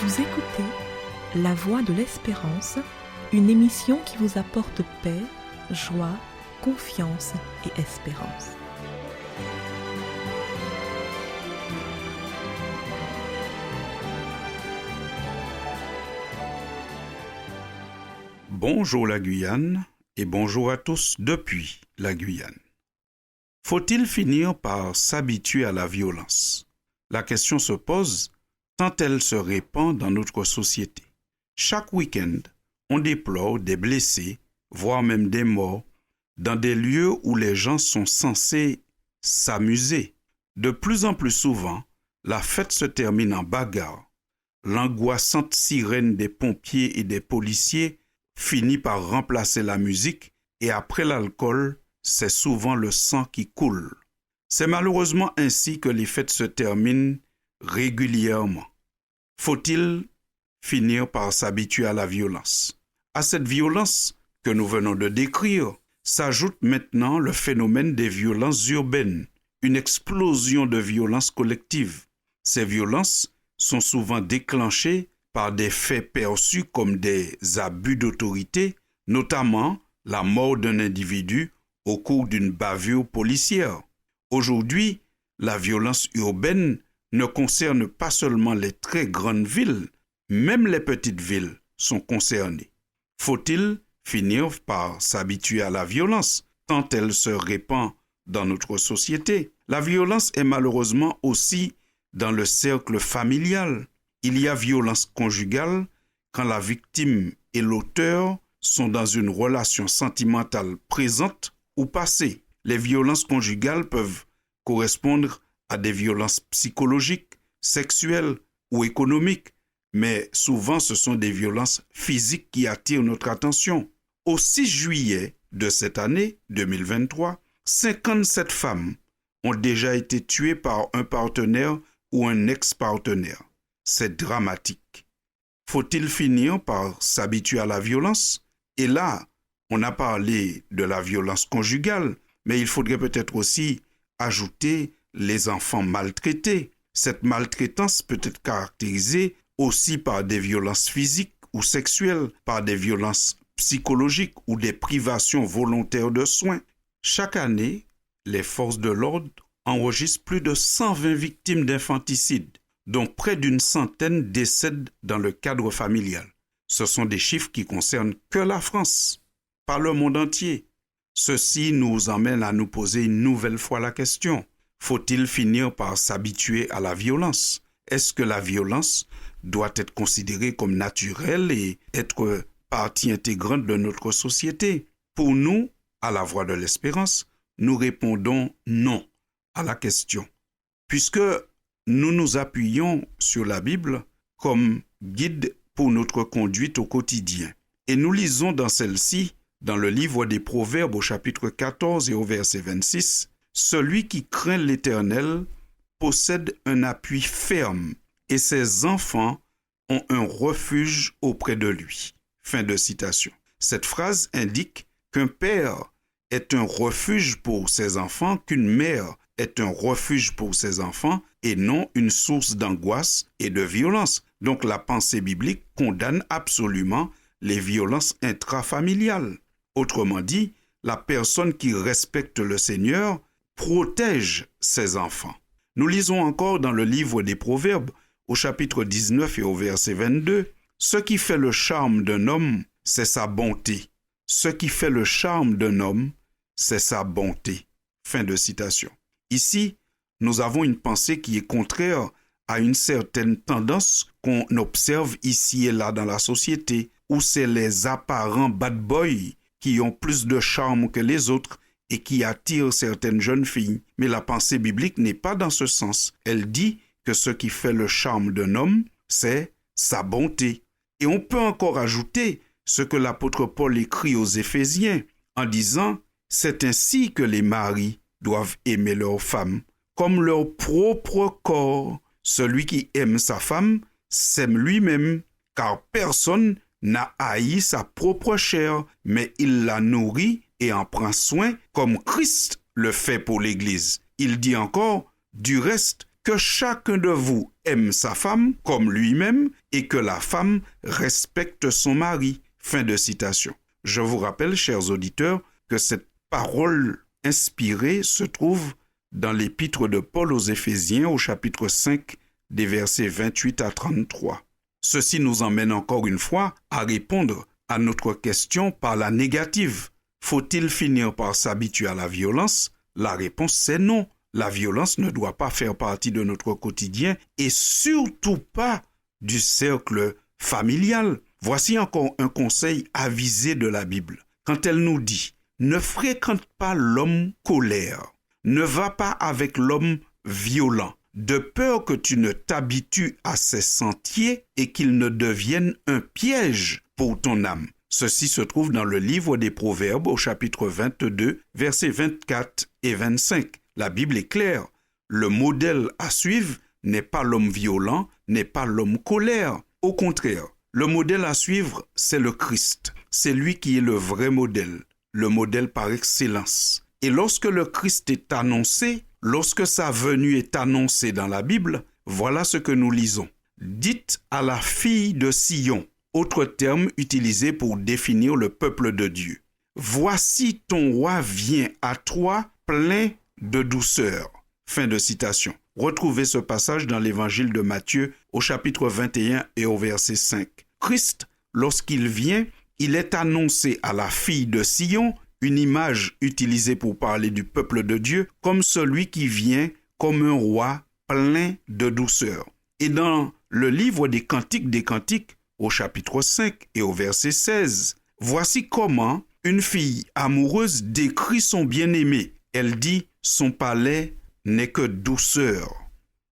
Vous écoutez La Voix de l'Espérance, une émission qui vous apporte paix, joie, confiance et espérance. Bonjour la Guyane et bonjour à tous depuis la Guyane. Faut-il finir par s'habituer à la violence? La question se pose tant elle se répand dans notre société. Chaque week-end, on déplore des blessés, voire même des morts, dans des lieux où les gens sont censés s'amuser. De plus en plus souvent, la fête se termine en bagarre. L'angoissante sirène des pompiers et des policiers finit par remplacer la musique et après l'alcool, c'est souvent le sang qui coule. C'est malheureusement ainsi que les fêtes se terminent régulièrement. Faut-il finir par s'habituer à la violence? À cette violence que nous venons de décrire, s'ajoute maintenant le phénomène des violences urbaines, une explosion de violences collectives. Ces violences sont souvent déclenchées par des faits perçus comme des abus d'autorité, notamment la mort d'un individu au cours d'une bavure policière. Aujourd'hui, la violence urbaine ne concerne pas seulement les très grandes villes, même les petites villes sont concernées. Faut-il finir par s'habituer à la violence, tant elle se répand dans notre société? La violence est malheureusement aussi dans le cercle familial. Il y a violence conjugale quand la victime et l'auteur sont dans une relation sentimentale présente ou passée. Les violences conjugales peuvent correspondre à des violences psychologiques, sexuelles ou économiques, mais souvent ce sont des violences physiques qui attirent notre attention. Au 6 juillet de cette année 2023, 57 femmes ont déjà été tuées par un partenaire ou un ex-partenaire. C'est dramatique. Faut-il finir par s'habituer à la violence? Et là, on a parlé de la violence conjugale, mais il faudrait peut-être aussi ajouter les enfants maltraités. Cette maltraitance peut être caractérisée aussi par des violences physiques ou sexuelles, par des violences psychologiques ou des privations volontaires de soins. Chaque année, les forces de l'ordre enregistrent plus de 120 victimes d'infanticide, dont près d'une centaine décèdent dans le cadre familial. Ce sont des chiffres qui concernent que la France, pas le monde entier. Ceci nous emmène à nous poser une nouvelle fois la question: faut-il finir par s'habituer à la violence? Est-ce que la violence doit être considérée comme naturelle et être partie intégrante de notre société? Pour nous, à la Voix de l'Espérance, nous répondons non à la question, puisque nous nous appuyons sur la Bible comme guide pour notre conduite au quotidien. Et nous lisons dans celle-ci, dans le livre des Proverbes au chapitre 14 et au verset 26, « Celui qui craint l'Éternel possède un appui ferme et ses enfants ont un refuge auprès de lui. » Fin de citation. Cette phrase indique qu'un père est un refuge pour ses enfants, qu'une mère est un refuge pour ses enfants et non une source d'angoisse et de violence. Donc la pensée biblique condamne absolument les violences intrafamiliales. Autrement dit, la personne qui respecte le Seigneur protège ses enfants. Nous lisons encore dans le livre des Proverbes, au chapitre 19 et au verset 22, « Ce qui fait le charme d'un homme, c'est sa bonté. Ce qui fait le charme d'un homme, c'est sa bonté. » Fin de citation. Ici, nous avons une pensée qui est contraire à une certaine tendance qu'on observe ici et là dans la société, où c'est les apparents bad boys qui ont plus de charme que les autres et qui attirent certaines jeunes filles. Mais la pensée biblique n'est pas dans ce sens. Elle dit que ce qui fait le charme d'un homme, c'est sa bonté. Et on peut encore ajouter ce que l'apôtre Paul écrit aux Éphésiens en disant « C'est ainsi que les maris doivent aimer leurs femmes, comme leur propre corps. Celui qui aime sa femme s'aime lui-même, car personne n'a haï sa propre chair, mais il la nourrit et en prend soin, comme Christ le fait pour l'Église. » Il dit encore « Du reste, que chacun de vous aime sa femme comme lui-même et que la femme respecte son mari. » Fin de citation. Je vous rappelle, chers auditeurs, que cette parole inspirée se trouve dans l'épître de Paul aux Éphésiens au chapitre 5 des versets 28 à 33. Ceci nous emmène encore une fois à répondre à notre question par la négative. Faut-il finir par s'habituer à la violence? La réponse c'est non. La violence ne doit pas faire partie de notre quotidien et surtout pas du cercle familial. Voici encore un conseil avisé de la Bible. Quand elle nous dit « Ne fréquente pas l'homme colère, ne va pas avec l'homme violent, de peur que tu ne t'habitues à ses sentiers et qu'il ne devienne un piège pour ton âme. » Ceci se trouve dans le livre des Proverbes au chapitre 22, versets 24 et 25. La Bible est claire. Le modèle à suivre n'est pas l'homme violent, n'est pas l'homme colère. Au contraire, le modèle à suivre, c'est le Christ. C'est lui qui est le vrai modèle, le modèle par excellence. Et lorsque le Christ est annoncé, lorsque sa venue est annoncée dans la Bible, voilà ce que nous lisons. « Dites à la fille de Sion », autre terme utilisé pour définir le peuple de Dieu. « Voici ton roi vient à toi plein de douceur. » Fin de citation. Retrouvez ce passage dans l'évangile de Matthieu au chapitre 21 et au verset 5. Christ, lorsqu'il vient, il est annoncé à la fille de Sion, une image utilisée pour parler du peuple de Dieu, comme celui qui vient comme un roi plein de douceur. Et dans le livre des Cantiques, au chapitre 5 et au verset 16, voici comment une fille amoureuse décrit son bien-aimé. Elle dit « Son palais n'est que douceur,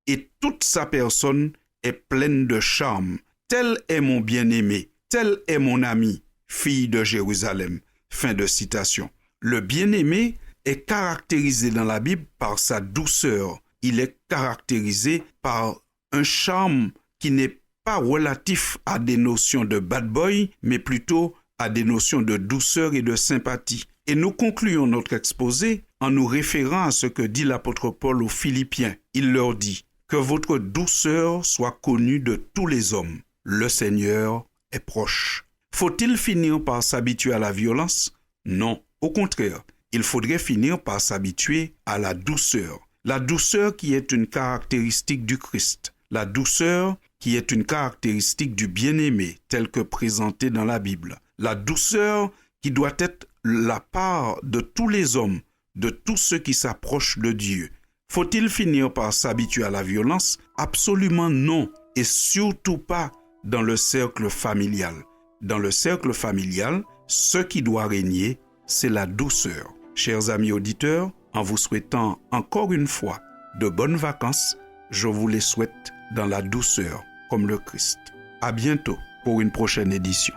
et toute sa personne est pleine de charme. Tel est mon bien-aimé, tel est mon ami, fille de Jérusalem. » Fin de citation. Le bien-aimé est caractérisé dans la Bible par sa douceur. Il est caractérisé par un charme qui n'est pas relatif à des notions de bad boy, mais plutôt à des notions de douceur et de sympathie. Et nous concluons notre exposé en nous référant à ce que dit l'apôtre Paul aux Philippiens. Il leur dit « Que votre douceur soit connue de tous les hommes. Le Seigneur est proche. » Faut-il finir par s'habituer à la violence? Non, au contraire, il faudrait finir par s'habituer à la douceur. La douceur qui est une caractéristique du Christ. La douceur qui est une caractéristique du bien-aimé tel que présenté dans la Bible. La douceur qui doit être la part de tous les hommes, de tous ceux qui s'approchent de Dieu. Faut-il finir par s'habituer à la violence? Absolument non, et surtout pas dans le cercle familial. Dans le cercle familial, ce qui doit régner, c'est la douceur. Chers amis auditeurs, en vous souhaitant encore une fois de bonnes vacances, je vous les souhaite dans la douceur, comme le Christ. À bientôt pour une prochaine édition.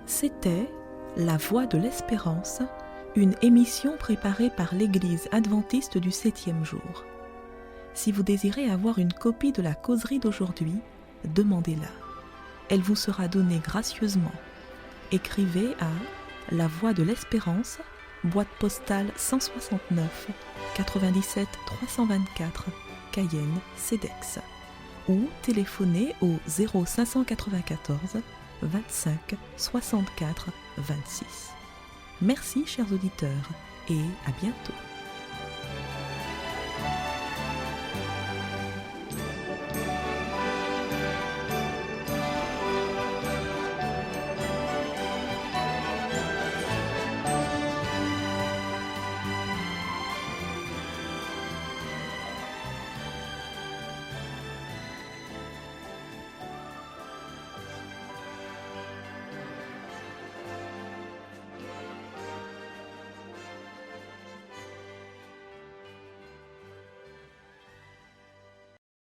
C'était La Voix de l'Espérance, une émission préparée par l'Église adventiste du 7e jour. Si vous désirez avoir une copie de la causerie d'aujourd'hui, demandez-la. Elle vous sera donnée gracieusement. Écrivez à La Voix de l'Espérance, boîte postale 169 97 324, Cayenne, CEDEX, ou téléphonez au 0594 25 64 26. Merci chers auditeurs et à bientôt.